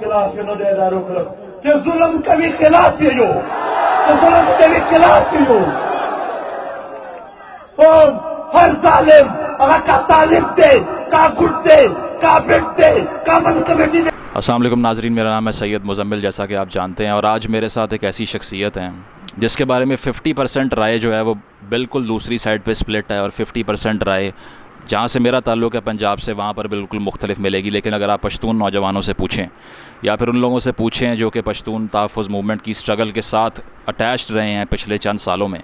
خلاف دے دارو خلاف کہ ظلم کبھی خلاف یو کہ ظلم کبھی خلاف یو اور ہر ظالم اگر کا طالب دے کا گھٹ دے کا بٹ دے کا من کمیٹی دے. السلام علیکم ناظرین، میرا نام ہے سید مزمل، جیسا کہ آپ جانتے ہیں، اور آج میرے ساتھ ایک ایسی شخصیت ہیں جس کے بارے میں 50% رائے جو ہے وہ بالکل دوسری سائڈ پہ سپلٹ ہے، اور 50% رائے جہاں سے میرا تعلق ہے پنجاب سے وہاں پر بالکل مختلف ملے گی. لیکن اگر آپ پشتون نوجوانوں سے پوچھیں یا پھر ان لوگوں سے پوچھیں جو کہ پشتون تحفظ موومنٹ کی سٹرگل کے ساتھ اٹیچڈ رہے ہیں پچھلے چند سالوں میں،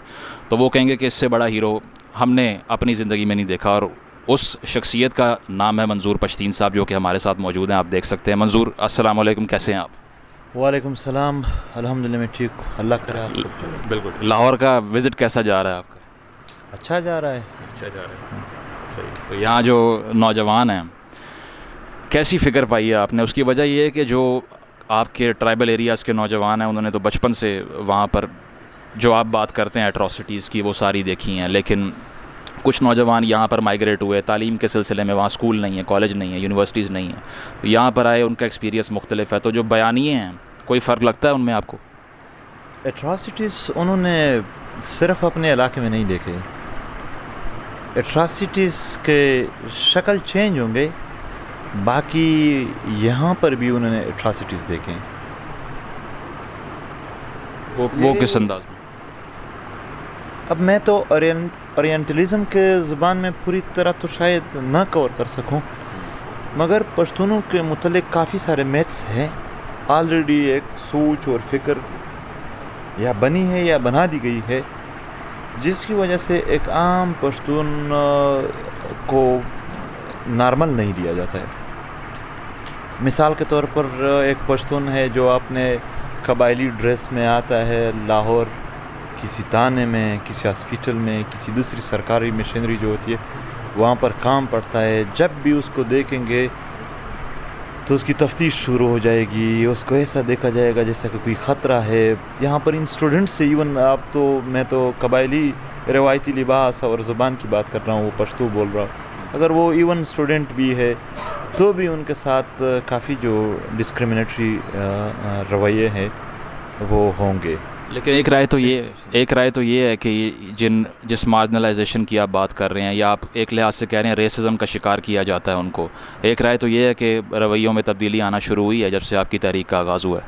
تو وہ کہیں گے کہ اس سے بڑا ہیرو ہم نے اپنی زندگی میں نہیں دیکھا. اور اس شخصیت کا نام ہے منظور پشتین صاحب، جو کہ ہمارے ساتھ موجود ہیں. آپ دیکھ سکتے ہیں. منظور، السلام علیکم، کیسے ہیں آپ؟ وعلیکم السلام، الحمدللہ میں ٹھیک ہوں، اللہ کرے آپ سب. بالکل. لاہور کا وزٹ کیسا جا رہا ہے آپ کا؟ اچھا جا رہا ہے. اچھا جا رہا ہے، صحیح. تو یہاں جو نوجوان ہیں، کیسی فکر پائی ہے آپ نے؟ اس کی وجہ یہ ہے کہ جو آپ کے ٹرائبل ایریاز کے نوجوان ہیں انہوں نے تو بچپن سے وہاں پر جو آپ بات کرتے ہیں ایٹراسٹیز کی وہ ساری دیکھی ہیں، لیکن کچھ نوجوان یہاں پر مائیگریٹ ہوئے تعلیم کے سلسلے میں. وہاں اسکول نہیں ہے، کالج نہیں ہے، یونیورسٹیز نہیں ہیں، تو یہاں پر آئے، ان کا ایکسپیرینس مختلف ہے. تو جو بیانیے ہیں کوئی فرق لگتا ہے ان میں آپ کو؟ ایٹراسٹیز انہوں نے صرف اپنے علاقے میں نہیں دیکھے، ایٹراسٹیز کے شکل چینج ہوں گے، باقی یہاں پر بھی انہوں نے ایٹراسٹیز دیکھیں. وہ کس انداز میں؟ اب میں تو اورینٹلزم کے زبان میں پوری طرح تو شاید نہ کور کر سکوں، مگر پشتونوں کے متعلق کافی سارے میتھس ہیں. آلریڈی ایک سوچ اور فکر یا بنی ہے یا بنا دی گئی ہے جس کی وجہ سے ایک عام پشتون کو نارمل نہیں دیا جاتا ہے. مثال کے طور پر ایک پشتون ہے جو اپنے قبائلی ڈریس میں آتا ہے لاہور کسی تانے میں، کسی ہاسپیٹل میں، کسی دوسری سرکاری مشینری جو ہوتی ہے وہاں پر کام پڑتا ہے. جب بھی اس کو دیکھیں گے تو اس کی تفتیش شروع ہو جائے گی، اس کو ایسا دیکھا جائے گا جیسا کہ کوئی خطرہ ہے. یہاں پر ان اسٹوڈنٹس سے ایون میں تو قبائلی روایتی لباس اور زبان کی بات کر رہا ہوں، وہ پشتو بول رہا ہوں، اگر وہ ایون اسٹوڈنٹ بھی ہے تو بھی ان کے ساتھ کافی جو ڈسکریمنیٹری رویے ہیں وہ ہوں گے. لیکن ایک رائے تو یہ ہے کہ جس مارجنلائزیشن کی آپ بات کر رہے ہیں، یا آپ ایک لحاظ سے کہہ رہے ہیں ریسزم کا شکار کیا جاتا ہے ان کو، ایک رائے تو یہ ہے کہ رویوں میں تبدیلی آنا شروع ہوئی ہے جب سے آپ کی تحریک کا آغاز ہوا ہے.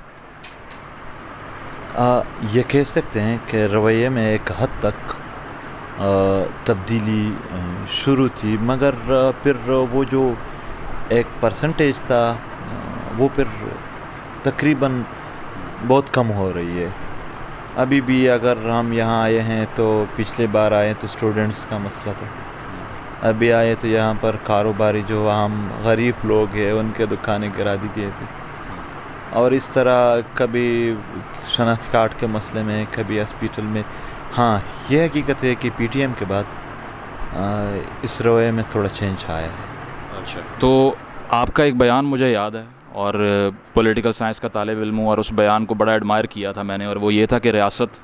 یہ کہہ سکتے ہیں کہ رویے میں ایک حد تک تبدیلی شروع تھی، مگر پھر وہ جو ایک پرسنٹیج تھا وہ پھر تقریباً بہت کم ہو رہی ہے. ابھی بھی اگر ہم یہاں آئے ہیں تو پچھلے بار آئے تو اسٹوڈنٹس کا مسئلہ تھا، ابھی آئے تو یہاں پر کاروباری جو عام غریب لوگ ہیں ان کے دکانیں گرا دی گئے تھے، اور اس طرح کبھی شناخت کارڈ کے مسئلے میں، کبھی ہاسپیٹل میں. ہاں یہ حقیقت ہے کہ پی ٹی ایم کے بعد اس رویے میں تھوڑا چینج آیا ہے. اچھا، تو آپ کا ایک بیان مجھے یاد ہے، اور پولیٹیکل سائنس کا طالب علم ہوں، اور اس بیان کو بڑا ایڈمائر کیا تھا میں نے، اور وہ یہ تھا کہ ریاست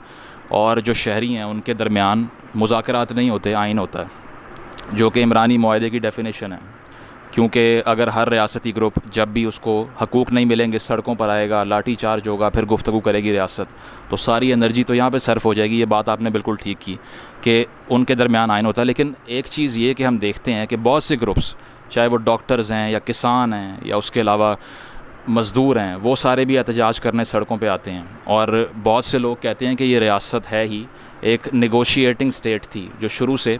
اور جو شہری ہیں ان کے درمیان مذاکرات نہیں ہوتے، آئین ہوتا ہے، جو کہ عمرانی معاہدے کی ڈیفینیشن ہے. کیونکہ اگر ہر ریاستی گروپ جب بھی اس کو حقوق نہیں ملیں گے سڑکوں پر آئے گا، لاٹھی چارج ہوگا، پھر گفتگو کرے گی ریاست، تو ساری انرجی تو یہاں پہ صرف ہو جائے گی. یہ بات آپ نے بالکل ٹھیک کی کہ ان کے درمیان آئین ہوتا ہے. لیکن ایک چیز یہ کہ ہم دیکھتے ہیں کہ بہت سے گروپس، چاہے وہ ڈاکٹرز ہیں یا کسان ہیں یا اس کے علاوہ مزدور ہیں، وہ سارے بھی احتجاج کرنے سڑکوں پہ آتے ہیں. اور بہت سے لوگ کہتے ہیں کہ یہ ریاست ہے ہی ایک نیگوشیٹنگ سٹیٹ تھی جو شروع سے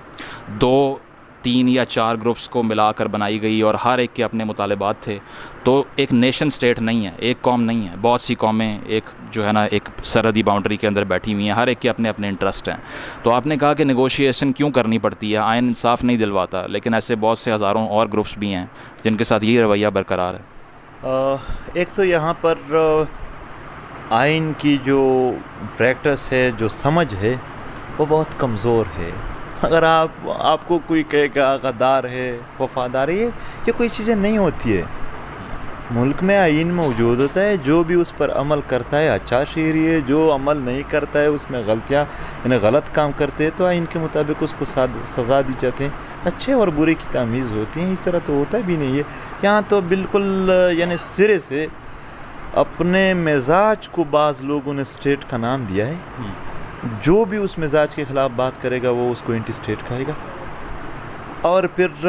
2، 3 یا 4 گروپس کو ملا کر بنائی گئی، اور ہر ایک کے اپنے مطالبات تھے. تو ایک نیشن سٹیٹ نہیں ہے، ایک قوم نہیں ہے، بہت سی قومیں ایک جو ہے نا ایک سرحدی باؤنڈری کے اندر بیٹھی ہوئی ہیں، ہر ایک کے اپنے اپنے انٹرسٹ ہیں. تو آپ نے کہا کہ نیگوشیشن کیوں کرنی پڑتی ہے، آئین انصاف نہیں دلواتا، لیکن ایسے بہت سے ہزاروں اور گروپس بھی ہیں جن کے ساتھ یہی رویہ برقرار ہے. ایک تو یہاں پر آئین کی جو پریکٹس ہے، جو سمجھ ہے، وہ بہت کمزور ہے. اگر آپ کو کوئی کہے گا غدار ہے، وفادار ہے، یہ کوئی چیزیں نہیں ہوتی ہے. ملک میں آئین موجود ہوتا ہے، جو بھی اس پر عمل کرتا ہے اچھا شہری ہے، جو عمل نہیں کرتا ہے اس میں غلطیاں یعنی غلط کام کرتے ہیں تو آئین کے مطابق اس کو سزا دی جاتے ہیں. اچھے اور برے کی تمیز ہوتی ہیں، اس طرح تو ہوتا بھی نہیں ہے. یہاں تو بالکل یعنی سرے سے اپنے مزاج کو بعض لوگوں نے اسٹیٹ کا نام دیا ہے. جو بھی اس مزاج کے خلاف بات کرے گا وہ اس کو اینٹی اسٹیٹ کہے گا. اور پھر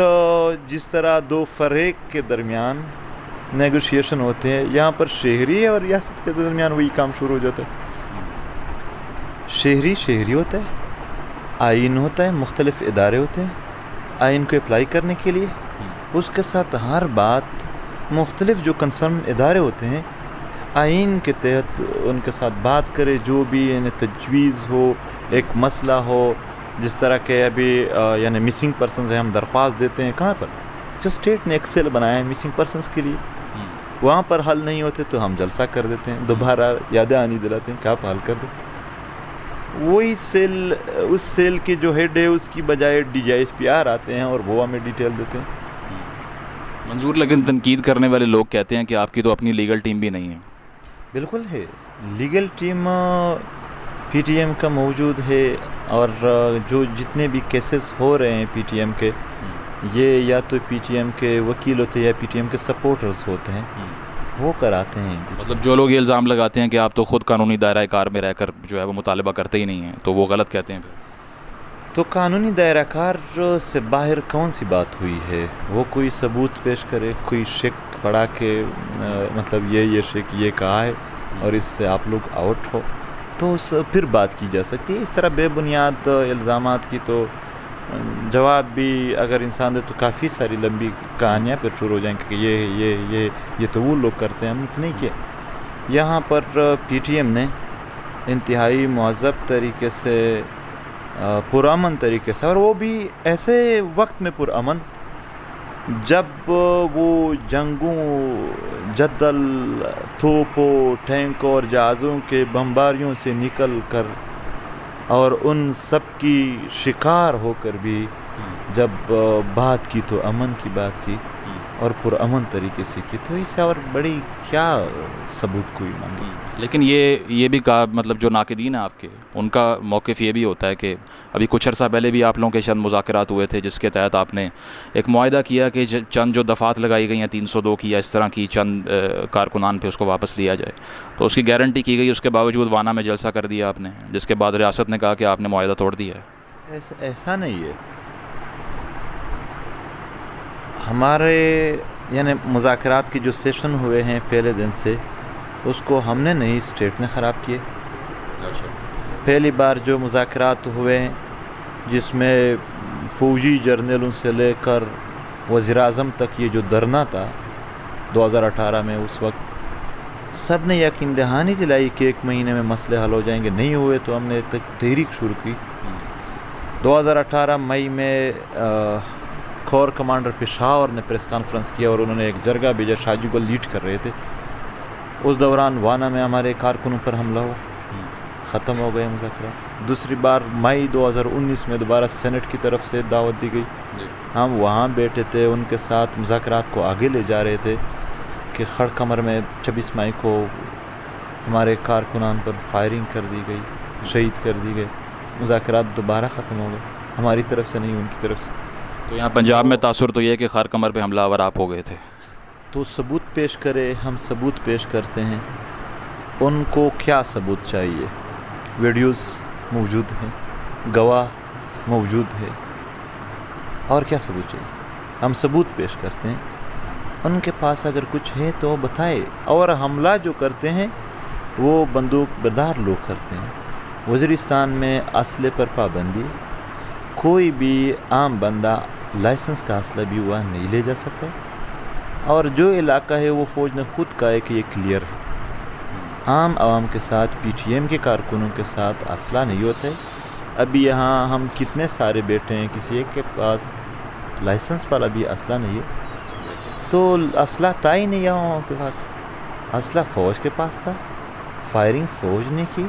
جس طرح دو فریق کے درمیان نیگوشیشن ہوتے ہیں, یہاں پر شہری اور ریاست کے درمیان وہی کام شروع ہو جاتا ہے. شہری ہوتا ہے, آئین ہوتا ہے, مختلف ادارے ہوتے ہیں آئین کو اپلائی کرنے کے لیے. اس کے ساتھ ہر بات مختلف جو کنسرن ادارے ہوتے ہیں آئین کے تحت ان کے ساتھ بات کرے. جو بھی یعنی تجویز ہو, ایک مسئلہ ہو, جس طرح کہ ابھی یعنی مسنگ پرسنز ہیں, ہم درخواست دیتے ہیں کہاں پر, جو اسٹیٹ نے ایک سیل بنایا ہے مسنگ پرسنز کے لیے, وہاں پر حل نہیں ہوتے تو ہم جلسہ کر دیتے ہیں, دوبارہ یادیں آنی دلاتے ہیں کہ آپ حل کر دیں. وہی سیل, اس سیل کے جو ہیڈ ہے اس کی بجائے DGISPR آتے ہیں اور وہ ہمیں ڈیٹیل دیتے ہیں. منظور, لیکن تنقید کرنے والے لوگ کہتے ہیں کہ آپ کی تو اپنی لیگل ٹیم بھی نہیں ہے. بالکل ہے, لیگل ٹیم PTM کا موجود ہے, اور جو جتنے بھی کیسز ہو رہے ہیں PTM کے, یہ یا تو PTM کے وکیل ہوتے ہیں یا PTM کے سپورٹرز ہوتے ہیں, وہ کراتے ہیں. مطلب جو لوگ یہ الزام لگاتے ہیں کہ آپ تو خود قانونی دائرہ کار میں رہ کر جو ہے وہ مطالبہ کرتے ہی نہیں ہیں, تو وہ غلط کہتے ہیں. تو قانونی دائرہ کار سے باہر کون سی بات ہوئی ہے؟ وہ کوئی ثبوت پیش کرے, کوئی شک پڑا کہ مطلب یہ شک یہ کہا ہے اور اس سے آپ لوگ آؤٹ ہو, تو پھر بات کی جا سکتی ہے. اس طرح بے بنیاد الزامات کی تو جواب بھی اگر انسان دے تو کافی ساری لمبی کہانیاں پھر شروع ہو جائیں کہ یہ تو وہ لوگ کرتے ہیں, ہم تو نہیں کیا. یہاں پر PTM نے انتہائی مہذب طریقے سے, پرامن طریقے سے, اور وہ بھی ایسے وقت میں پرامن جب وہ جنگوں, جدل, توپوں, ٹینکوں اور جہازوں کے بمباریوں سے نکل کر اور ان سب کی شکار ہو کر بھی جب بات کی تو امن کی بات کی اور پرامن طریقے سے کی, تو اس سے اور بڑی کیا ثبوت کوئی مانگی. لیکن یہ بھی کہا, مطلب جو ناقدین ہیں آپ کے, ان کا موقف یہ بھی ہوتا ہے کہ ابھی کچھ عرصہ پہلے بھی آپ لوگوں کے چند مذاکرات ہوئے تھے جس کے تحت آپ نے ایک معاہدہ کیا کہ چند جو دفعات لگائی گئی ہیں 302 کی یا اس طرح کی چند کارکنان پہ اس کو واپس لیا جائے, تو اس کی گارنٹی کی گئی. اس کے باوجود وانا میں جلسہ کر دیا آپ نے, جس کے بعد ریاست نے کہا کہ آپ نے معاہدہ توڑ دیا ہے. ایسا نہیں ہے. ہمارے یعنی مذاکرات کے جو سیشن ہوئے ہیں پہلے دن سے, اس کو ہم نے نہیں, اسٹیٹ نے خراب کیے. پہلی بار جو مذاکرات ہوئے ہیں جس میں فوجی جرنیلوں سے لے کر وزیر اعظم تک یہ جو دھرنا تھا 2018 میں, اس وقت سب نے یقین دہانی دلائی کہ 1 مہینے میں مسئلے حل ہو جائیں گے. نہیں ہوئے تو ہم نے تحریک شروع کی. 2018 مئی میں کور کمانڈر پشاور نے پریس کانفرنس کیا اور انہوں نے ایک جرگہ بھیجا, شاجی گل لیڈ کر رہے تھے. اس دوران وانا میں ہمارے کارکنوں پر حملہ ہوا, ختم ہو گئے مذاکرات. دوسری بار مئی 2019 میں دوبارہ سینٹ کی طرف سے دعوت دی گئی, ہم وہاں بیٹھے تھے, ان کے ساتھ مذاکرات کو آگے لے جا رہے تھے کہ خڑ کمر میں 26 مئی کو ہمارے کارکنان پر فائرنگ کر دی گئی, شہید کر دی گئے. مذاکرات دوبارہ ختم ہو گئے, ہماری طرف سے نہیں, ان کی طرف سے. تو یہاں پنجاب میں تاثر تو یہ ہے کہ خار کمر پہ حملہ آور آپ ہو گئے تھے. تو ثبوت پیش کرے, ہم ثبوت پیش کرتے ہیں. ان کو کیا ثبوت چاہیے؟ ویڈیوز موجود ہیں, گواہ موجود ہے, اور کیا ثبوت چاہیے؟ ہم ثبوت پیش کرتے ہیں. ان کے پاس اگر کچھ ہے تو بتائے. اور حملہ جو کرتے ہیں وہ بندوق بردار لوگ کرتے ہیں. وزیرستان میں اسلحے پر پابندی, کوئی بھی عام بندہ لائسنس کا اسلحہ بھی وہاں نہیں لے جا سکتا. اور جو علاقہ ہے وہ فوج نے خود کہا ہے کہ یہ کلیئر ہے. عام عوام کے ساتھ, PTM کے کارکنوں کے ساتھ اسلحہ نہیں ہوتا ہے. ابھی یہاں ہم کتنے سارے بیٹھے ہیں, کسی ایک کے پاس لائسنس والا بھی اسلحہ نہیں ہے. تو اسلحہ تھا ہی نہیں یہاں کے پاس. اسلحہ فوج کے پاس تھا, فائرنگ فوج نے کی.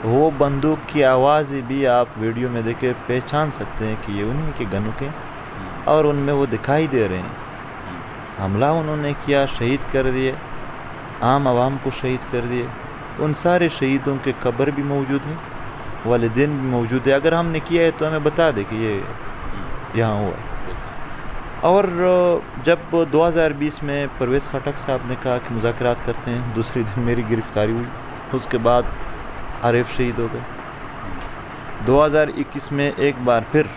وہ بندوق کی آواز بھی آپ ویڈیو میں دیکھ کے پہچان سکتے ہیں کہ یہ انہیں کے گنوں کے, اور ان میں وہ دکھائی دے رہے ہیں. حملہ انہوں نے کیا, شہید کر دیے, عام عوام کو شہید کر دیے. ان سارے شہیدوں کے قبر بھی موجود ہیں, والدین بھی موجود ہے. اگر ہم نے کیا ہے تو ہمیں بتا دے کہ یہ یہاں ہوا. اور جب 2020 میں پرویز خٹک صاحب نے کہا کہ مذاکرات کرتے ہیں، دوسرے دن میری گرفتاری ہوئی، اس کے بعد عارف شہید ہو گئے۔ 2021 میں ایک بار پھر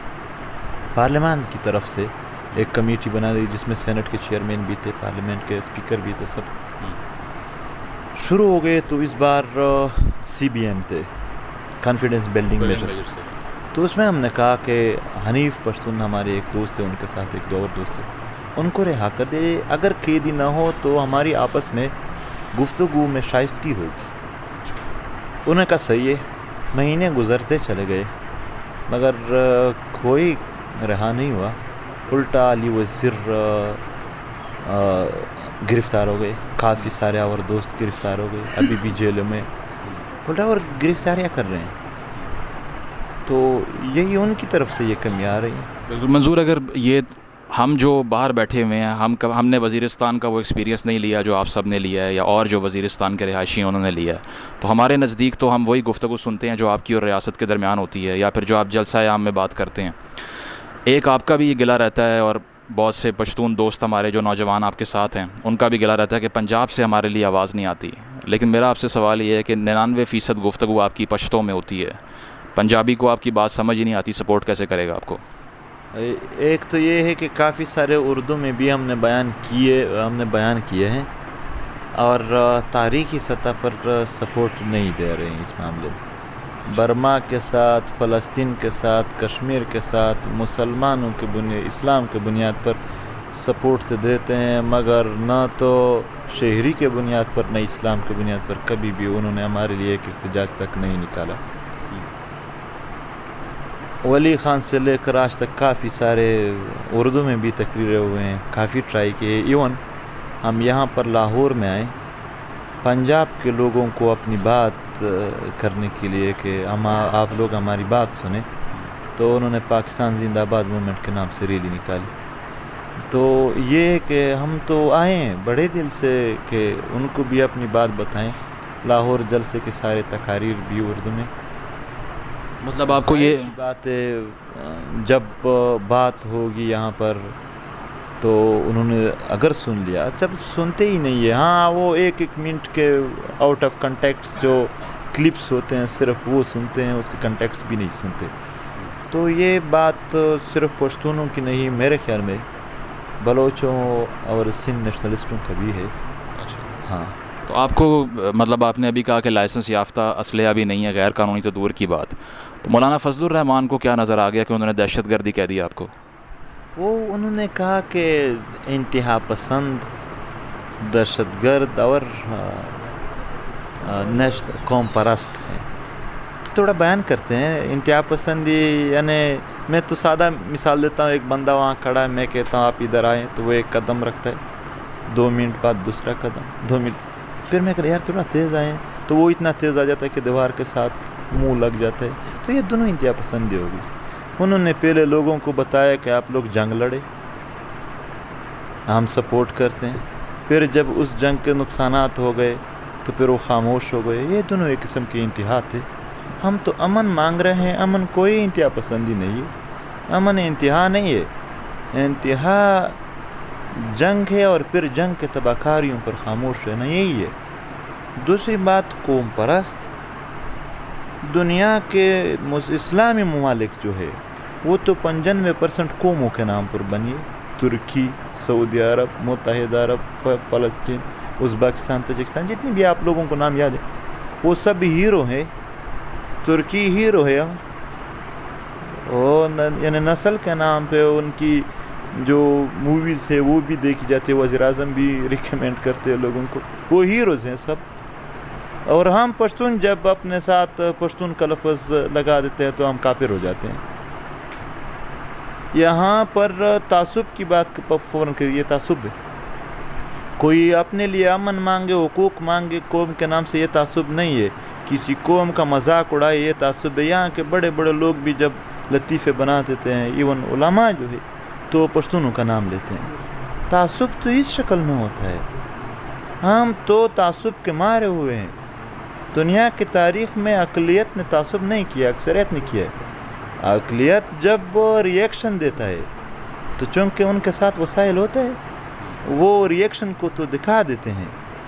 پارلیمان کی طرف سے ایک کمیٹی بنا دی جس میں سینٹ کے چیئرمین بھی تھے، پارلیمنٹ کے اسپیکر بھی تھے، سب شروع ہو گئے۔ تو اس بار CBM تھے، کانفیڈنس بلڈنگ میجر، تو اس میں ہم نے کہا کہ حنیف پشتون ہمارے ایک دوست تھے، ان کے ساتھ ایک دو اور دوست تھے، ان کو رہا کر دے، اگر قیدی نہ ہو تو ہماری آپس میں گفتگو میں شائستگی ہوگی۔ انہوں نے کہا صحیح ہے۔ مہینے گزرتے چلے گئے مگر کوئی رہا نہیں ہوا، الٹا علی وزیر گرفتار ہو گئے، کافی سارے اور دوست گرفتار ہو گئے، ابھی بھی جیلوں میں الٹا اور گرفتاریاں کر رہے ہیں۔ تو یہی ان کی طرف سے یہ کمی آ رہی ہے۔ منظور، اگر یہ ہم جو باہر بیٹھے ہوئے ہیں، ہم نے وزیرستان کا وہ ایکسپیرینس نہیں لیا جو آپ سب نے لیا ہے، یا اور جو وزیرستان کے رہائشی ہیں انہوں نے لیا ہے، تو ہمارے نزدیک تو ہم وہی گفتگو سنتے ہیں جو آپ کی اور ریاست کے درمیان ہوتی ہے، یا پھر جو آپ جلسہ عام میں بات کرتے ہیں۔ ایک آپ کا بھی یہ گلہ رہتا ہے، اور بہت سے پشتون دوست ہمارے جو نوجوان آپ کے ساتھ ہیں ان کا بھی گلہ رہتا ہے کہ پنجاب سے ہمارے لیے آواز نہیں آتی۔ لیکن میرا آپ سے سوال یہ ہے کہ 99% گفتگو آپ کی پشتوں میں ہوتی ہے، پنجابی کو آپ کی بات سمجھ ہی نہیں آتی، سپورٹ کیسے کرے گا آپ کو؟ ایک تو یہ ہے کہ کافی سارے اردو میں بھی ہم نے بیان کیے ہیں، اور تاریخی سطح پر سپورٹ نہیں دے رہے ہیں اس معاملے میں۔ برما کے ساتھ، فلسطین کے ساتھ، کشمیر کے ساتھ مسلمانوں کے اسلام کے بنیاد پر سپورٹ دیتے ہیں، مگر نہ تو شہری کے بنیاد پر نہ اسلام کے بنیاد پر کبھی بھی انہوں نے ہمارے لیے ایک احتجاج تک نہیں نکالا۔ ولی خان سے لے کر آج تک کافی سارے اردو میں بھی تقریریں ہوئے ہیں، کافی ٹرائی کیے۔ ایون ہم یہاں پر لاہور میں آئے پنجاب کے لوگوں کو اپنی بات کرنے کے لیے کہ آپ لوگ ہماری بات سنیں، تو انہوں نے پاکستان زندہ باد موومنٹ کے نام سے ریلی نکالی۔ تو یہ کہ ہم تو آئے ہیں بڑے دل سے کہ ان کو بھی اپنی بات بتائیں۔ لاہور جلسے کے سارے تقاریر بھی اردو میں۔ مطلب آپ کو یہ بات ہے، جب بات ہوگی یہاں پر تو انہوں نے اگر سن لیا، جب سنتے ہی نہیں ہے، ہاں وہ ایک منٹ کے آؤٹ آف کنٹیکٹس جو کلپس ہوتے ہیں صرف وہ سنتے ہیں، اس کے کنٹیکٹس بھی نہیں سنتے۔ تو یہ بات صرف پشتونوں کی نہیں، میرے خیال میں بلوچوں اور سندھ نیشنلسٹوں کا بھی ہے۔ ہاں، تو آپ کو مطلب آپ نے ابھی کہا کہ لائسنس یافتہ اسلحہ بھی نہیں ہے، غیر قانونی تو دور کی بات، تو مولانا فضل الرحمان کو کیا نظر آ گیا کہ انہوں نے دہشت گردی کہہ دیا آپ کو؟ وہ انہوں نے کہا کہ انتہا پسند، دہشت گرد اور قوم پرست ہیں۔ تو تھوڑا بیان کرتے ہیں انتہا پسندی، یعنی میں تو سادہ مثال دیتا ہوں، ایک بندہ وہاں کھڑا ہے، میں کہتا ہوں آپ ادھر آئیں تو وہ ایک قدم رکھتا ہے، 2 منٹ بعد دوسرا قدم، 2 منٹ پھر میں کہتا یار تھوڑا تیز آئیں، تو وہ اتنا تیز آ جاتا ہے کہ دیوار کے ساتھ منہ لگ جاتا ہے۔ تو یہ دونوں انتہا پسندی ہوگی۔ انہوں نے پہلے لوگوں کو بتایا کہ آپ لوگ جنگ لڑے، ہم سپورٹ کرتے ہیں، پھر جب اس جنگ کے نقصانات ہو گئے تو پھر وہ خاموش ہو گئے۔ یہ دونوں ایک قسم کے انتہا تھے۔ ہم تو امن مانگ رہے ہیں، امن کوئی انتہا پسندی نہیں ہے، امن انتہا نہیں ہے، انتہا جنگ ہے، اور پھر جنگ کے تباہ کاریوں پر خاموش رہنا، یہی ہے۔ دوسری بات، قوم پرست، دنیا کے اسلامی ممالک جو ہے وہ تو 95% قوموں کے نام پر بنی ہے، ترکی، سعودی عرب، متحدہ عرب، فلسطین، ازبکستان، تاجکستان، جتنی بھی آپ لوگوں کو نام یاد ہے وہ سب ہیرو ہیں۔ ترکی ہیرو ہے، اور یعنی نسل کے نام پہ ان کی جو موویز ہے وہ بھی دیکھی جاتی ہے، وزیر اعظم بھی ریکمینڈ کرتے ہیں لوگوں کو، وہ ہیروز ہیں سب۔ اور ہم پشتون جب اپنے ساتھ پشتون کا لفظ لگا دیتے ہیں تو ہم کافر ہو جاتے ہیں۔ یہاں پر تعصب کی بات فوراً کہ یہ تعصب ہے، کوئی اپنے لیے امن مانگے، حقوق مانگے، قوم کے نام سے یہ تعصب نہیں ہے، کسی قوم کا مذاق اڑائے یہ تعصب ہے۔ یہاں کے بڑے بڑے لوگ بھی جب لطیفے بنا دیتے ہیں، ایون علماء جو ہے تو پشتونوں کا نام لیتے ہیں۔ تعصب تو اس شکل میں ہوتا ہے، ہم تو تعصب کے مارے ہوئے ہیں۔ دنیا کی تاریخ میں اقلیت نے تعصب نہیں کیا، اکثریت نے کیا ہے۔ اقلیت جب ریئیکشن دیتا ہے، تو چونکہ ان کے ساتھ وسائل ہوتا ہے وہ ریئیکشن کو تو دکھا دیتے ہیں,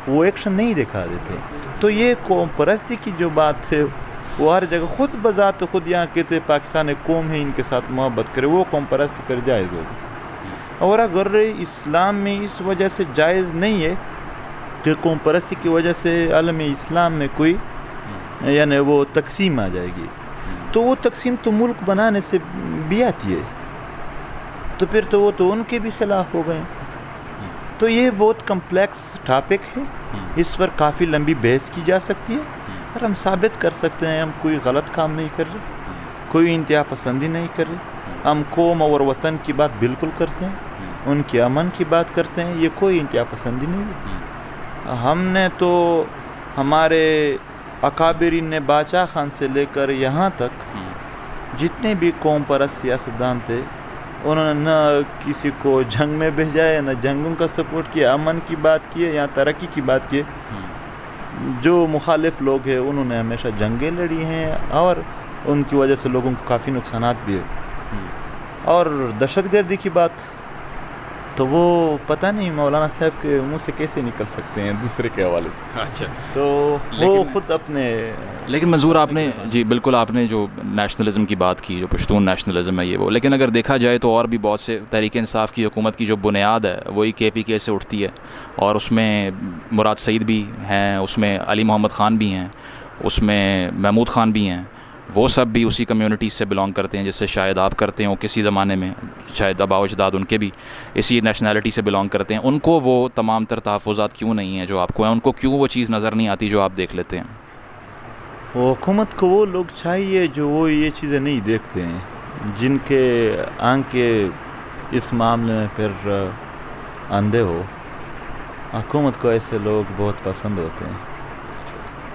وہ ایکشن نہیں دکھا دیتے. تو یہ قوم پرستی کی جو بات ہے وہ ہر جگہ خود بذات خود یہاں کہتے پاکستان ایک قوم ہے ان کے ساتھ محبت کرے, وہ قوم پرستی پر جائز ہوگی. اور اگر اسلام میں اس وجہ سے جائز نہیں ہے کہ قوم پرستی کی وجہ سے عالم اسلام میں کوئی یعنی وہ تقسیم آ جائے گی, تو وہ تقسیم تو ملک بنانے سے بھی آتی ہے, تو پھر تو وہ تو ان کے بھی خلاف ہو گئے. تو یہ بہت کمپلیکس ٹاپک ہے, اس پر کافی لمبی بحث کی جا سکتی ہے, اور ہم ثابت کر سکتے ہیں ہم کوئی غلط کام نہیں کر رہے, کوئی انتہا پسندی نہیں کر رہے, ہم قوم اور وطن کی بات بالکل کرتے ہیں, ان کے امن کی بات کرتے ہیں, یہ کوئی انتہا پسندی نہیں ہے. ہم نے تو ہمارے اکابرین نے باچا خان سے لے کر یہاں تک جتنے بھی قوم پرست سیاستدان تھے انہوں نے نہ کسی کو جنگ میں بھیجا, نہ جنگوں کا سپورٹ کیا, امن کی بات کی یا ترقی کی بات کی. جو مخالف لوگ ہیں انہوں نے ہمیشہ جنگیں لڑی ہیں اور ان کی وجہ سے لوگوں کو کافی نقصانات بھی ہے. اور دہشت گردی کی بات تو وہ پتہ نہیں مولانا صاحب کے منہ سے کیسے نکل سکتے ہیں دوسرے کے حوالے سے. اچھا, تو وہ خود اپنے لیکن منظور آپ نے جی بالکل آپ نے جو نیشنلزم کی بات کی, جو پشتون نیشنلزم ہے یہ وہ, لیکن اگر دیکھا جائے تو اور بھی بہت سے تحریک انصاف کی حکومت کی جو بنیاد ہے وہی KPK سے اٹھتی ہے, اور اس میں مراد سعید بھی ہیں, اس میں علی محمد خان بھی ہیں, اس میں محمود خان بھی ہیں, وہ سب بھی اسی کمیونٹی سے بلانگ کرتے ہیں جس سے شاید آپ کرتے ہیں, کسی زمانے میں شاید آباء و اجداد ان کے بھی اسی نیشنلٹی سے بلانگ کرتے ہیں. ان کو وہ تمام تر تحفظات کیوں نہیں ہیں جو آپ کو ہیں, ان کو کیوں وہ چیز نظر نہیں آتی جو آپ دیکھ لیتے ہیں؟ وہ حکومت کو وہ لوگ چاہیے جو وہ یہ چیزیں نہیں دیکھتے ہیں, جن کے آنکھیں اس معاملے میں پھر اندھے ہو. حکومت کو ایسے لوگ بہت پسند ہوتے ہیں,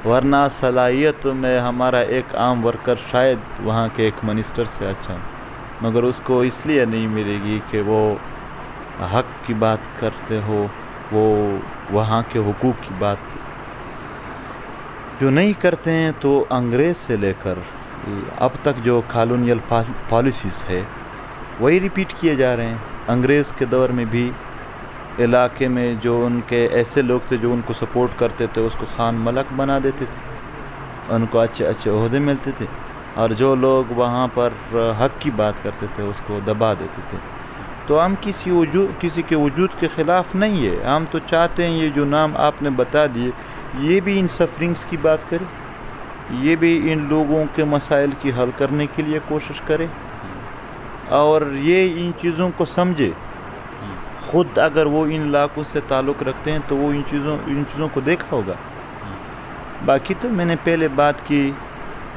ورنہ صلاحیت میں ہمارا ایک عام ورکر شاید وہاں کے ایک منسٹر سے اچھا, مگر اس کو اس لیے نہیں ملے گی کہ وہ حق کی بات کرتے ہو, وہ وہاں کے حقوق کی بات جو نہیں کرتے ہیں. تو انگریز سے لے کر اب تک جو کالونیل پالیسیز ہے وہی ریپیٹ کیے جا رہے ہیں. انگریز کے دور میں بھی علاقے میں جو ان کے ایسے لوگ تھے جو ان کو سپورٹ کرتے تھے اس کو خان ملک بنا دیتے تھے, ان کو اچھے اچھے عہدے ملتے تھے, اور جو لوگ وہاں پر حق کی بات کرتے تھے اس کو دبا دیتے تھے. تو ہم کسی کے وجود کے خلاف نہیں ہے, ہم تو چاہتے ہیں یہ جو نام آپ نے بتا دیے یہ بھی ان سفرنگز کی بات کرے, یہ بھی ان لوگوں کے مسائل کی حل کرنے کے لیے کوشش کرے, اور یہ ان چیزوں کو سمجھے. خود اگر وہ ان علاقوں سے تعلق رکھتے ہیں تو وہ ان چیزوں کو دیکھا ہوگا. باقی تو میں نے پہلے بات کی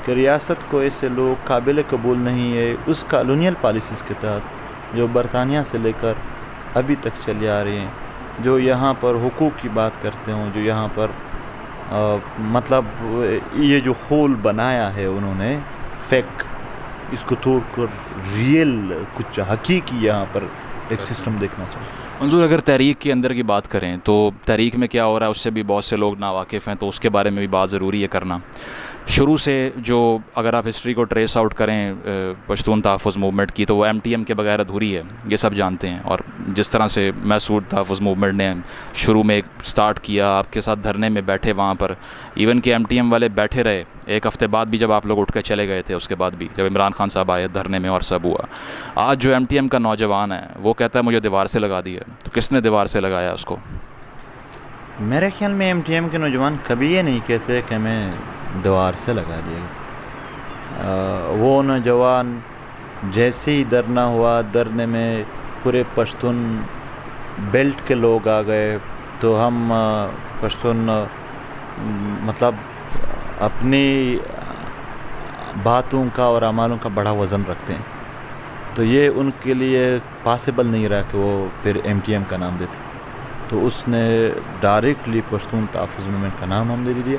کہ ریاست کو ایسے لوگ قابل قبول نہیں ہے اس کالونیل پالیسیز کے تحت جو برطانیہ سے لے کر ابھی تک چلی آ رہی ہیں, جو یہاں پر حقوق کی بات کرتے ہوں, جو یہاں پر مطلب یہ جو خول بنایا ہے انہوں نے فیک, اس کو توڑ کر ریئل کچھ حقیقی یہاں پر ایک سسٹم دیکھنا چاہیے. منظور اگر تحریک کے اندر کی بات کریں تو تحریک میں کیا ہو رہا ہے اس سے بھی بہت سے لوگ ناواقف ہیں, تو اس کے بارے میں بھی بات ضروری ہے کرنا. شروع سے جو اگر آپ ہسٹری کو ٹریس آؤٹ کریں پشتون تحفظ موومنٹ کی تو وہ MTM کے بغیر ادھوری ہے, یہ سب جانتے ہیں. اور جس طرح سے محسود تحفظ موومنٹ نے شروع میں سٹارٹ کیا, آپ کے ساتھ دھرنے میں بیٹھے وہاں پر, ایون کہ MTM والے بیٹھے رہے ایک ہفتے بعد بھی, جب آپ لوگ اٹھ کے چلے گئے تھے اس کے بعد بھی, جب عمران خان صاحب آئے دھرنے میں اور سب ہوا. آج جو MTM کا نوجوان ہے وہ کہتا ہے مجھے دیوار سے لگا دیا, تو کس نے دیوار سے لگایا اس کو؟ میرے خیال میں MTM کے نوجوان کبھی یہ نہیں کہتے کہ میں دیوار سے لگا دیا. وہ نوجوان جیسے ہی دھرنا ہوا, دھرنے میں پورے پشتون بیلٹ کے لوگ آ گئے, تو ہم پشتون مطلب اپنی باتوں کا اور اعمالوں کا بڑا وزن رکھتے ہیں, تو یہ ان کے لیے پاسبل نہیں رہا کہ وہ پھر MTM کا نام دیتے. تو اس نے ڈائریکٹلی پشتون تحفظ موومنٹ کا نام ہم دے دیا,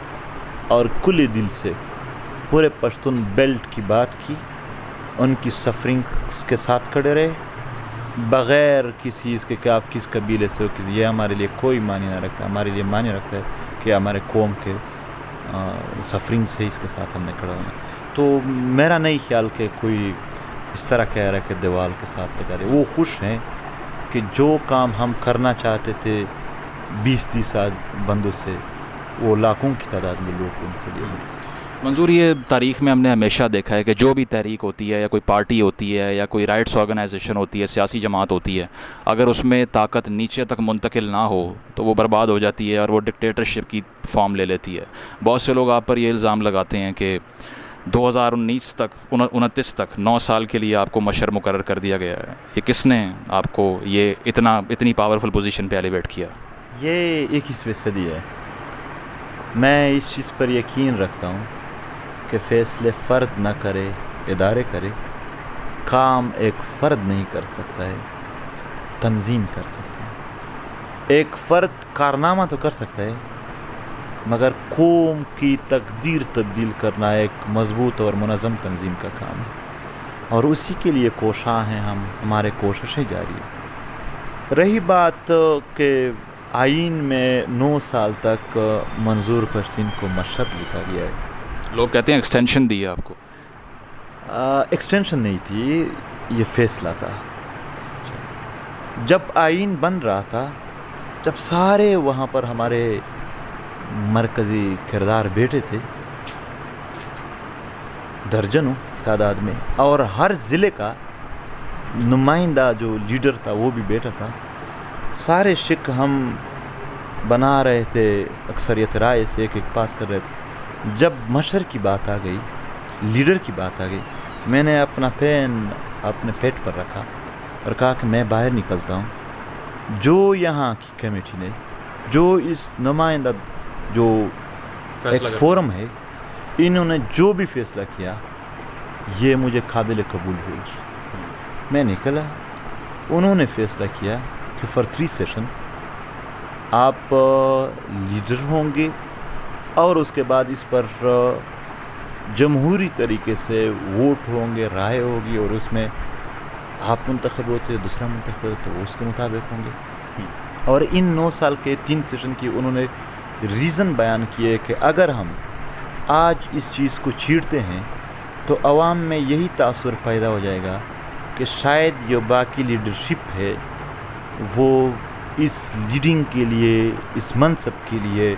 اور کل دل سے پورے پشتون بیلٹ کی بات کی, ان کی سفرنگز کے ساتھ کھڑے رہے بغیر کسی اس کے کہ آپ کس قبیلے سے ہو, یہ ہمارے لیے کوئی معنی نہ رکھتا. ہمارے لیے معنی رکھتا ہے کہ ہمارے قوم کے سفرنگ سے اس کے ساتھ ہم نے کھڑا ہونا. تو میرا نہیں خیال کہ کوئی اس طرح کہہ رہا ہے کہ دیوال کے ساتھ لگا رہے. وہ خوش ہیں کہ جو کام ہم کرنا چاہتے تھے 20-30 بندوں سے وہ لاکھوں کی تعداد میں لوگ ان کے لیے مل گئے. منظور یہ تاریخ میں ہم نے ہمیشہ دیکھا ہے کہ جو بھی تحریک ہوتی ہے یا کوئی پارٹی ہوتی ہے یا کوئی رائٹس آرگنائزیشن ہوتی ہے, سیاسی جماعت ہوتی ہے, اگر اس میں طاقت نیچے تک منتقل نہ ہو تو وہ برباد ہو جاتی ہے اور وہ ڈکٹیٹرشپ کی فارم لے لیتی ہے. بہت سے لوگ آپ پر یہ الزام لگاتے ہیں کہ 2019 تک 29 تک 9 سال کے لیے آپ کو مشر مقرر کر دیا گیا ہے. یہ کس نے آپ کو یہ اتنی پاورفل پوزیشن پہ ایلیویٹ کیا؟ یہ 21ویں صدی ہے. میں اس چیز پر یقین رکھتا ہوں کہ فیصلے فرد نہ کرے, ادارے کرے. کام ایک فرد نہیں کر سکتا ہے, تنظیم کر سکتا ہے. ایک فرد کارنامہ تو کر سکتا ہے مگر قوم کی تقدیر تبدیل کرنا ایک مضبوط اور منظم تنظیم کا کام ہے, اور اسی کے لیے کوشاں ہیں ہم, ہمارے کوششیں جاری ہیں. رہی بات کہ آئین میں 9 سال تک منظور پشتین کو مشر لکھا گیا ہے, لوگ کہتے ہیں ایکسٹینشن دی ہے آپ کو. ایکسٹینشن نہیں تھی, یہ فیصلہ تھا. جب آئین بن رہا تھا, جب سارے وہاں پر ہمارے مرکزی کردار بیٹھے تھے درجنوں تعداد میں, اور ہر ضلع کا نمائندہ جو لیڈر تھا وہ بھی بیٹھا تھا, سارے شک ہم بنا رہے تھے, اکثریت رائے سے ایک پاس کر رہے تھے. جب مشر کی بات آ گئی, لیڈر کی بات آ گئی, میں نے اپنا پین اپنے پیٹ پر رکھا اور کہا کہ میں باہر نکلتا ہوں. جو یہاں کی کمیٹی نے, جو اس نمائندہ جو ایک فورم ہے, انہوں نے جو بھی فیصلہ کیا یہ مجھے قابل قبول ہوئی. میں نکلا, انہوں نے فیصلہ کیا کہ فار 3 سیشن آپ لیڈر ہوں گے, اور اس کے بعد اس پر جمہوری طریقے سے ووٹ ہوں گے, رائے ہوگی, اور اس میں آپ منتخب ہوتے, دوسرا منتخب ہوتے تو اس کے مطابق ہوں گے. اور ان 9 سال کے 3 سیشن کی انہوں نے ریزن بیان کیے کہ اگر ہم آج اس چیز کو چھیڑتے ہیں تو عوام میں یہی تاثر پیدا ہو جائے گا کہ شاید یہ باقی لیڈرشپ ہے وہ اس لیڈنگ کے لیے, اس منصب کے لیے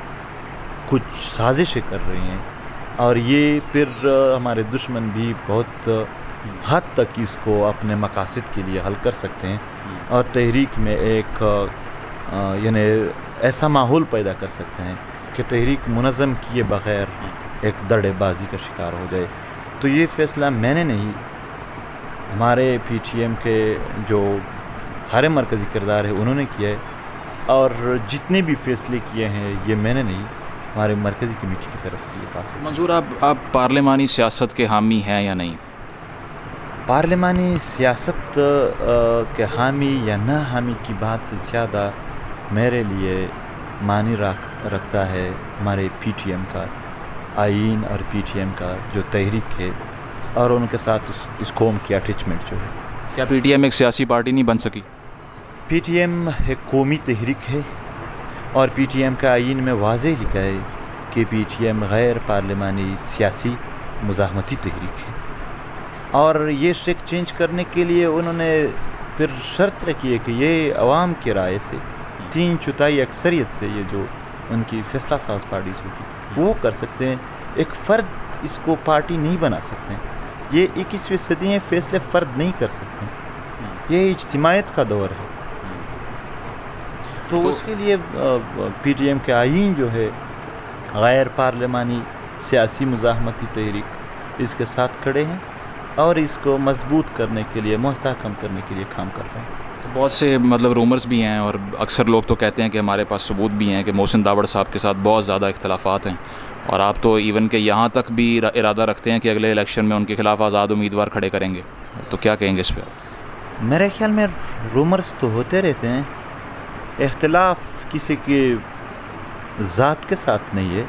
کچھ سازشیں کر رہی ہیں, اور یہ پھر ہمارے دشمن بھی بہت حد تک اس کو اپنے مقاصد کے لیے حل کر سکتے ہیں, اور تحریک میں ایک یعنی ایسا ماحول پیدا کر سکتے ہیں کہ تحریک منظم کیے بغیر ایک دڑے بازی کا شکار ہو جائے. تو یہ فیصلہ میں نے نہیں, ہمارے پی ٹی ایم کے جو سارے مرکزی کردار ہیں انہوں نے کیا ہے, اور جتنے بھی فیصلے کیے ہیں یہ میں نے نہیں, ہمارے مرکزی کمیٹی کی طرف سے یہ پاس ہے. منظور آپ پارلیمانی سیاست کے حامی ہیں یا نہیں؟ پارلیمانی سیاست کے حامی یا نہ حامی کی بات سے زیادہ میرے لیے معنی رکھتا ہے ہمارے پی ٹی ایم کا آئین, اور پی ٹی ایم کا جو تحریک ہے, اور ان کے ساتھ اس قوم کی اٹیچمنٹ جو ہے. کیا پی ٹی ایم ایک سیاسی پارٹی نہیں بن سکی؟ پی ٹی ایم ایک قومی تحریک ہے, اور پی ٹی ایم کا آئین میں واضح لکھا ہے کہ پی ٹی ایم غیر پارلیمانی سیاسی مزاحمتی تحریک ہے. اور یہ شک چینج کرنے کے لیے انہوں نے پھر شرط رکھی ہے کہ یہ عوام کی رائے سے 3/4 اکثریت سے یہ جو ان کی فیصلہ ساز پارٹیز ہوگی وہ کر سکتے ہیں. ایک فرد اس کو پارٹی نہیں بنا سکتے ہیں. یہ 21ویں صدی میں فیصلے فرد نہیں کر سکتے, یہ اجتماعیت کا دور ہے. تو اس کے لیے پی ٹی ایم کے آئین جو ہے غیر پارلیمانی سیاسی مزاحمتی تحریک اس کے ساتھ کھڑے ہیں, اور اس کو مضبوط کرنے کے لیے, مستحکم کرنے کے لیے کام کر رہے ہیں. تو بہت سے رومرز بھی ہیں, اور اکثر لوگ تو کہتے ہیں کہ ہمارے پاس ثبوت بھی ہیں کہ محسن داوڑ صاحب کے ساتھ بہت زیادہ اختلافات ہیں, اور آپ تو ایون کہ یہاں تک بھی ارادہ رکھتے ہیں کہ اگلے الیکشن میں ان کے خلاف آزاد امیدوار کھڑے کریں گے. تو کیا کہیں گے اس پہ؟ میرے خیال میں رومرز تو ہوتے رہتے ہیں, اختلاف کسی کی ذات کے ساتھ نہیں ہے,